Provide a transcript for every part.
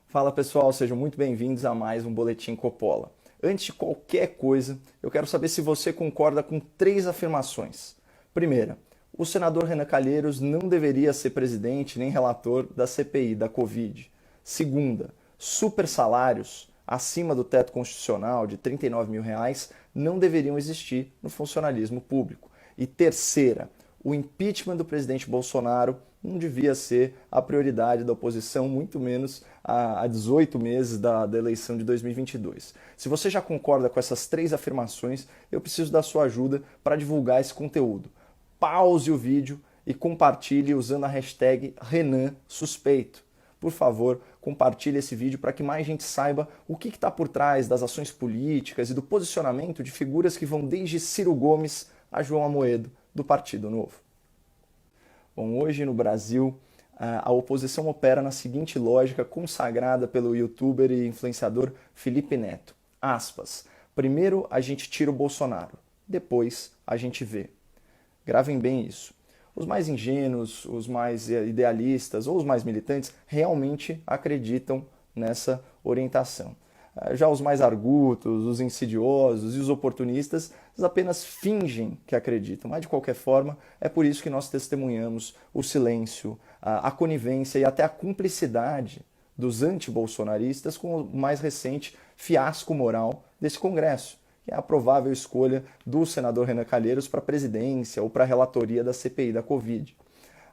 Fala pessoal, sejam muito bem-vindos a mais um Boletim Coppola. Antes de qualquer coisa, eu quero saber se você concorda com três afirmações. Primeira, o senador Renan Calheiros não deveria ser presidente nem relator da CPI da Covid. Segunda, super salários acima do teto constitucional de R$ 39 mil não deveriam existir no funcionalismo público. E terceira, o impeachment do presidente Bolsonaro não devia ser a prioridade da oposição, muito menos há 18 meses da eleição de 2022. Se você já concorda com essas três afirmações, eu preciso da sua ajuda para divulgar esse conteúdo. Pause o vídeo e compartilhe usando a hashtag RenanSuspeito. Por favor, compartilhe esse vídeo para que mais gente saiba o que está por trás das ações políticas e do posicionamento de figuras que vão desde Ciro Gomes a João Amoedo, do Partido Novo. Bom, hoje no Brasil, a oposição opera na seguinte lógica consagrada pelo youtuber e influenciador Felipe Neto. Aspas. Primeiro a gente tira o Bolsonaro, depois a gente vê. Gravem bem isso. Os mais ingênuos, os mais idealistas ou os mais militantes realmente acreditam nessa orientação. Já os mais argutos, os insidiosos e os oportunistas apenas fingem que acreditam, mas de qualquer forma é por isso que nós testemunhamos o silêncio, a conivência e até a cumplicidade dos antibolsonaristas com o mais recente fiasco moral desse Congresso, que é a provável escolha do senador Renan Calheiros para a presidência ou para a relatoria da CPI da Covid.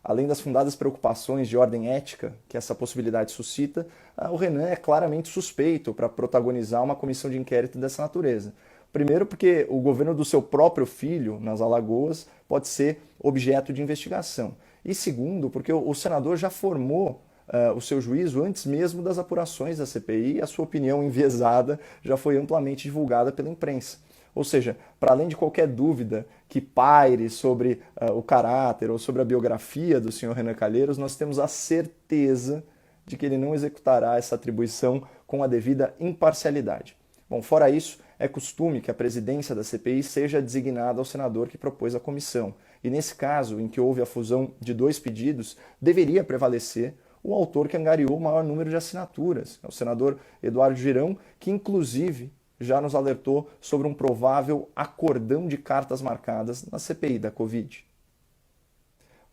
Além das fundadas preocupações de ordem ética que essa possibilidade suscita, o Renan é claramente suspeito para protagonizar uma comissão de inquérito dessa natureza. Primeiro porque o governo do seu próprio filho, nas Alagoas, pode ser objeto de investigação. E segundo, porque o senador já formou o seu juízo antes mesmo das apurações da CPI e a sua opinião enviesada já foi amplamente divulgada pela imprensa. Ou seja, para além de qualquer dúvida que paire sobre o caráter ou sobre a biografia do senhor Renan Calheiros, nós temos a certeza de que ele não executará essa atribuição com a devida imparcialidade. Bom, fora isso, é costume que a presidência da CPI seja designada ao senador que propôs a comissão. E nesse caso, em que houve a fusão de dois pedidos, deveria prevalecer o autor que angariou o maior número de assinaturas, o senador Eduardo Girão, que inclusive já nos alertou sobre um provável acordão de cartas marcadas na CPI da Covid.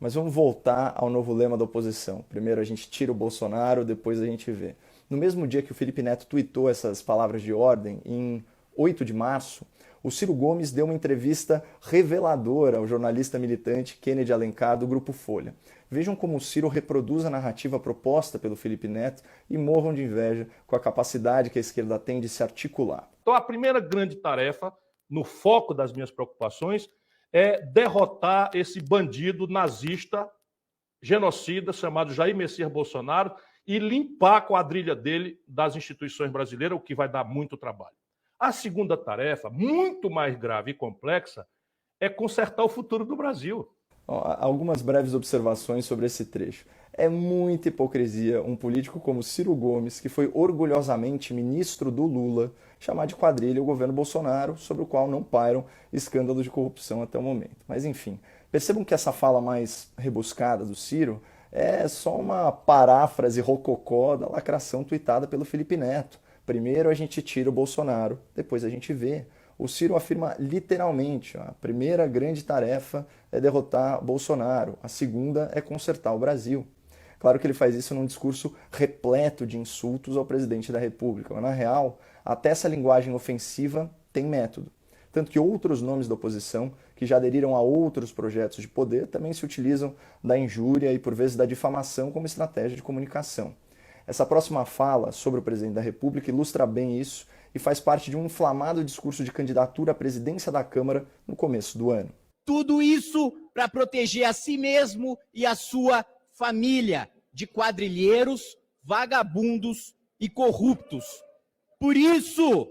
Mas vamos voltar ao novo lema da oposição. Primeiro a gente tira o Bolsonaro, depois a gente vê. No mesmo dia que o Felipe Neto tuitou essas palavras de ordem, em 8 de março, o Ciro Gomes deu uma entrevista reveladora ao jornalista militante Kennedy Alencar, do Grupo Folha. Vejam como o Ciro reproduz a narrativa proposta pelo Felipe Neto e morram de inveja com a capacidade que a esquerda tem de se articular. Então, a primeira grande tarefa, no foco das minhas preocupações, é derrotar esse bandido nazista, genocida, chamado Jair Messias Bolsonaro, e limpar a quadrilha dele das instituições brasileiras, o que vai dar muito trabalho. A segunda tarefa, muito mais grave e complexa, é consertar o futuro do Brasil. Algumas breves observações sobre esse trecho. É muita hipocrisia um político como Ciro Gomes, que foi orgulhosamente ministro do Lula, chamar de quadrilha o governo Bolsonaro, sobre o qual não pairam escândalos de corrupção até o momento. Mas enfim, percebam que essa fala mais rebuscada do Ciro é só uma paráfrase rococó da lacração tuitada pelo Felipe Neto. Primeiro a gente tira o Bolsonaro, depois a gente vê. O Ciro afirma literalmente, a primeira grande tarefa é derrotar Bolsonaro, a segunda é consertar o Brasil. Claro que ele faz isso num discurso repleto de insultos ao presidente da República, mas na real, até essa linguagem ofensiva tem método. Tanto que outros nomes da oposição, que já aderiram a outros projetos de poder, também se utilizam da injúria e por vezes da difamação como estratégia de comunicação. Essa próxima fala sobre o presidente da República ilustra bem isso e faz parte de um inflamado discurso de candidatura à presidência da Câmara no começo do ano. Tudo isso para proteger a si mesmo e a sua família de quadrilheiros, vagabundos e corruptos. Por isso,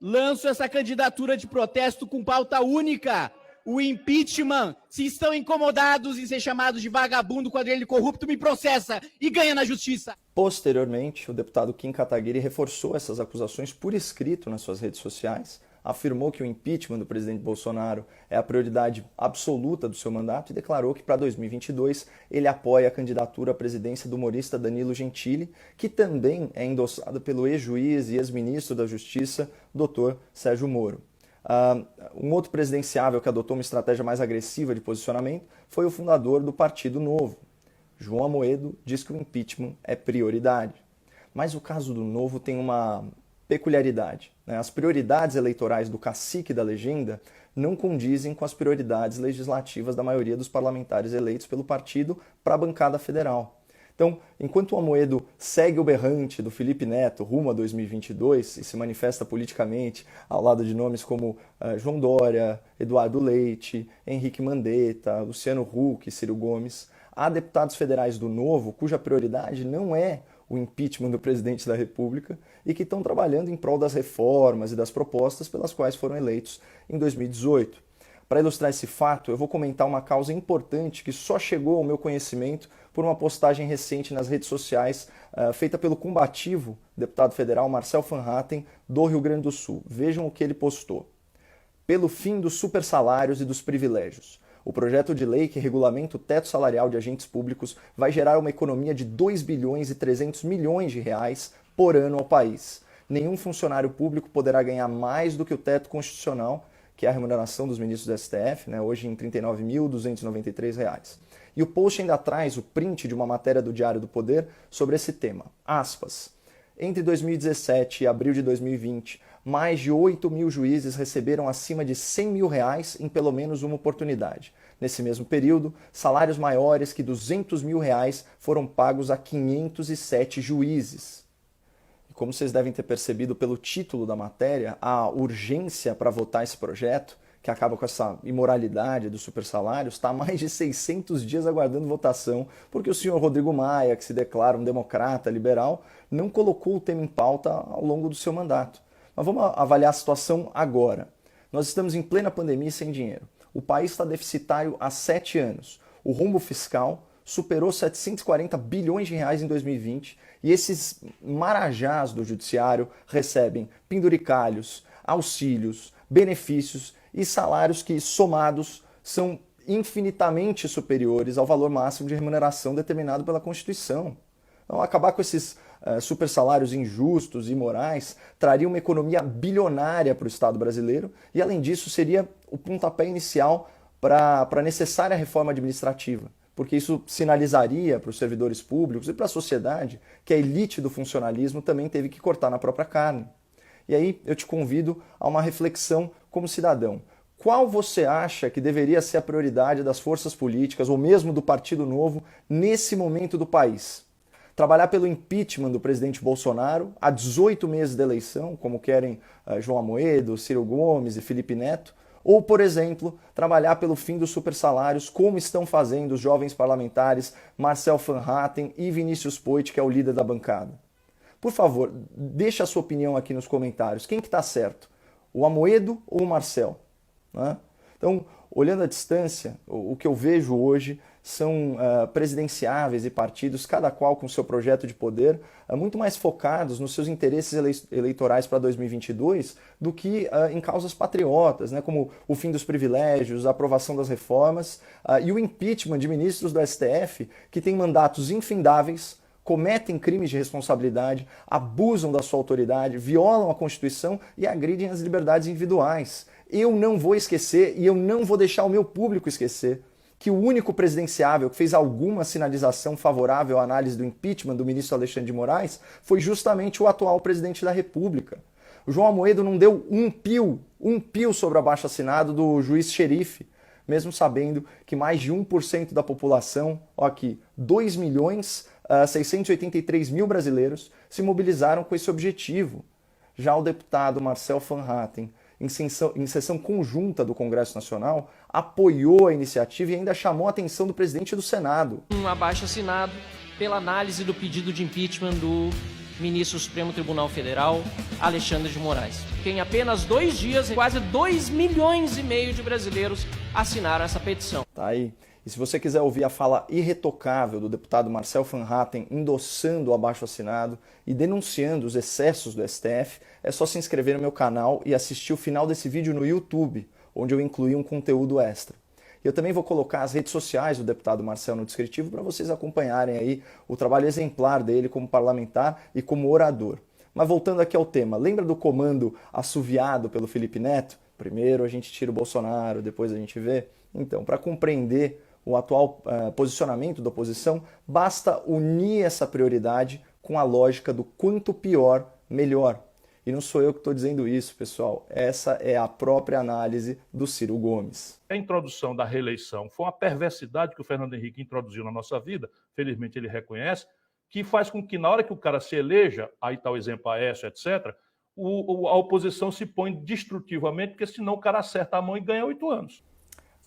lanço essa candidatura de protesto com pauta única. O impeachment. Se estão incomodados em ser chamados de vagabundo, quadrilha corrupto, me processa e ganha na justiça. Posteriormente, o deputado Kim Kataguiri reforçou essas acusações por escrito nas suas redes sociais, afirmou que o impeachment do presidente Bolsonaro é a prioridade absoluta do seu mandato e declarou que para 2022 ele apoia a candidatura à presidência do humorista Danilo Gentili, que também é endossado pelo ex-juiz e ex-ministro da Justiça, Dr. Sérgio Moro. Um outro presidenciável que adotou uma estratégia mais agressiva de posicionamento foi o fundador do Partido Novo. João Amoedo diz que o impeachment é prioridade. Mas o caso do Novo tem uma peculiaridade, né? As prioridades eleitorais do cacique da legenda não condizem com as prioridades legislativas da maioria dos parlamentares eleitos pelo partido para a bancada federal. Então, enquanto o Amoedo segue o berrante do Felipe Neto rumo a 2022 e se manifesta politicamente ao lado de nomes como João Dória, Eduardo Leite, Henrique Mandetta, Luciano Huck e Ciro Gomes, há deputados federais do Novo cuja prioridade não é o impeachment do presidente da República e que estão trabalhando em prol das reformas e das propostas pelas quais foram eleitos em 2018. Para ilustrar esse fato, eu vou comentar uma causa importante que só chegou ao meu conhecimento por uma postagem recente nas redes sociais feita pelo combativo deputado federal Marcel Van Hatten, do Rio Grande do Sul. Vejam o que ele postou. Pelo fim dos supersalários e dos privilégios. O projeto de lei que regulamenta o teto salarial de agentes públicos vai gerar uma economia de 2 bilhões e 300 milhões de reais por ano ao país. Nenhum funcionário público poderá ganhar mais do que o teto constitucional, que é a remuneração dos ministros do STF, hoje em R$ 39.293. E o post ainda traz o print de uma matéria do Diário do Poder sobre esse tema. Aspas. Entre 2017 e abril de 2020, mais de 8 mil juízes receberam acima de R$ 100 mil em pelo menos uma oportunidade. Nesse mesmo período, salários maiores que R$ 200 mil foram pagos a 507 juízes. E como vocês devem ter percebido pelo título da matéria, a urgência para votar esse projeto, que acaba com essa imoralidade dos supersalários, está há mais de 600 dias aguardando votação, porque o senhor Rodrigo Maia, que se declara um democrata liberal, não colocou o tema em pauta ao longo do seu mandato. Mas vamos avaliar a situação agora. Nós estamos em plena pandemia e sem dinheiro. O país está deficitário há 7 anos. O rombo fiscal superou 740 bilhões de reais em 2020 e esses marajás do judiciário recebem penduricalhos, auxílios, benefícios e salários que, somados, são infinitamente superiores ao valor máximo de remuneração determinado pela Constituição. Então, acabar com esses super salários injustos e imorais traria uma economia bilionária para o Estado brasileiro e, além disso, seria o pontapé inicial para a necessária reforma administrativa, porque isso sinalizaria para os servidores públicos e para a sociedade que a elite do funcionalismo também teve que cortar na própria carne. E aí eu te convido a uma reflexão como cidadão. Qual você acha que deveria ser a prioridade das forças políticas ou mesmo do Partido Novo nesse momento do país? Trabalhar pelo impeachment do presidente Bolsonaro há 18 meses da eleição, como querem João Amoedo, Ciro Gomes e Felipe Neto, ou, por exemplo, trabalhar pelo fim dos supersalários, como estão fazendo os jovens parlamentares Marcel Van Hatten e Vinícius Poit, que é o líder da bancada. Por favor, deixe a sua opinião aqui nos comentários. Quem que está certo? O Amoedo ou o Marcel? Então, olhando à distância, o que eu vejo hoje são presidenciáveis e partidos, cada qual com seu projeto de poder, muito mais focados nos seus interesses eleitorais para 2022 do que em causas patriotas, como o fim dos privilégios, a aprovação das reformas e o impeachment de ministros do STF que têm mandatos infindáveis, cometem crimes de responsabilidade, abusam da sua autoridade, violam a Constituição e agridem as liberdades individuais. Eu não vou esquecer e eu não vou deixar o meu público esquecer que o único presidenciável que fez alguma sinalização favorável à análise do impeachment do ministro Alexandre de Moraes foi justamente o atual presidente da República. O João Amoedo não deu um pio sobre o abaixo-assinado do juiz xerife, mesmo sabendo que mais de 1% da população, 2.683.000 brasileiros, se mobilizaram com esse objetivo. Já o deputado Marcel Van Hatten, em sessão conjunta do Congresso Nacional, apoiou a iniciativa e ainda chamou a atenção do presidente do Senado. Um abaixo-assinado pela análise do pedido de impeachment do ministro do Supremo Tribunal Federal, Alexandre de Moraes. Que em apenas 2 dias, quase 2,5 milhões de brasileiros assinaram essa petição. Tá aí. E se você quiser ouvir a fala irretocável do deputado Marcel Van Hatten endossando o abaixo-assinado e denunciando os excessos do STF, é só se inscrever no meu canal e assistir o final desse vídeo no YouTube, onde eu incluí um conteúdo extra. Eu também vou colocar as redes sociais do deputado Marcel no descritivo para vocês acompanharem aí o trabalho exemplar dele como parlamentar e como orador. Mas voltando aqui ao tema, lembra do comando assoviado pelo Felipe Neto? Primeiro a gente tira o Bolsonaro, depois a gente vê. Então, para compreender o atual posicionamento da oposição, basta unir essa prioridade com a lógica do quanto pior, melhor. E não sou eu que estou dizendo isso, pessoal. Essa é a própria análise do Ciro Gomes. A introdução da reeleição foi uma perversidade que o Fernando Henrique introduziu na nossa vida, felizmente ele reconhece, que faz com que na hora que o cara se eleja, aí está o exemplo Aécio, etc., a oposição se põe destrutivamente, porque senão o cara acerta a mão e ganha 8 anos.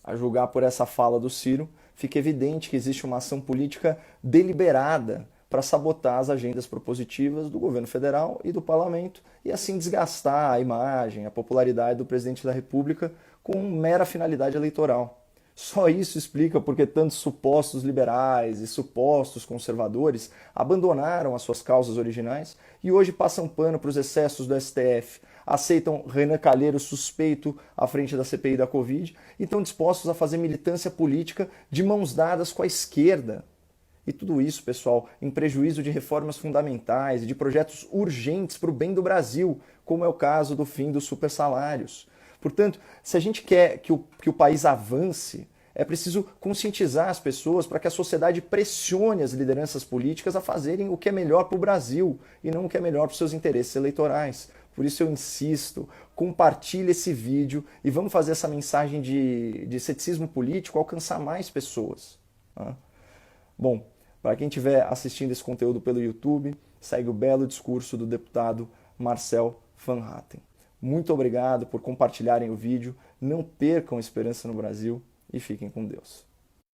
A julgar por essa fala do Ciro, fica evidente que existe uma ação política deliberada para sabotar as agendas propositivas do governo federal e do parlamento e assim desgastar a imagem, a popularidade do presidente da República com mera finalidade eleitoral. Só isso explica porque tantos supostos liberais e supostos conservadores abandonaram as suas causas originais e hoje passam pano para os excessos do STF, aceitam Renan Calheiros suspeito à frente da CPI da Covid e estão dispostos a fazer militância política de mãos dadas com a esquerda. E tudo isso, pessoal, em prejuízo de reformas fundamentais e de projetos urgentes para o bem do Brasil, como é o caso do fim dos supersalários. Portanto, se a gente quer que o país avance, é preciso conscientizar as pessoas para que a sociedade pressione as lideranças políticas a fazerem o que é melhor para o Brasil e não o que é melhor para os seus interesses eleitorais. Por isso eu insisto, compartilhe esse vídeo e vamos fazer essa mensagem de ceticismo político alcançar mais pessoas. Tá? Bom, para quem estiver assistindo esse conteúdo pelo YouTube, segue o belo discurso do deputado Marcel Van Hatten. Muito obrigado por compartilharem o vídeo, não percam a esperança no Brasil e fiquem com Deus.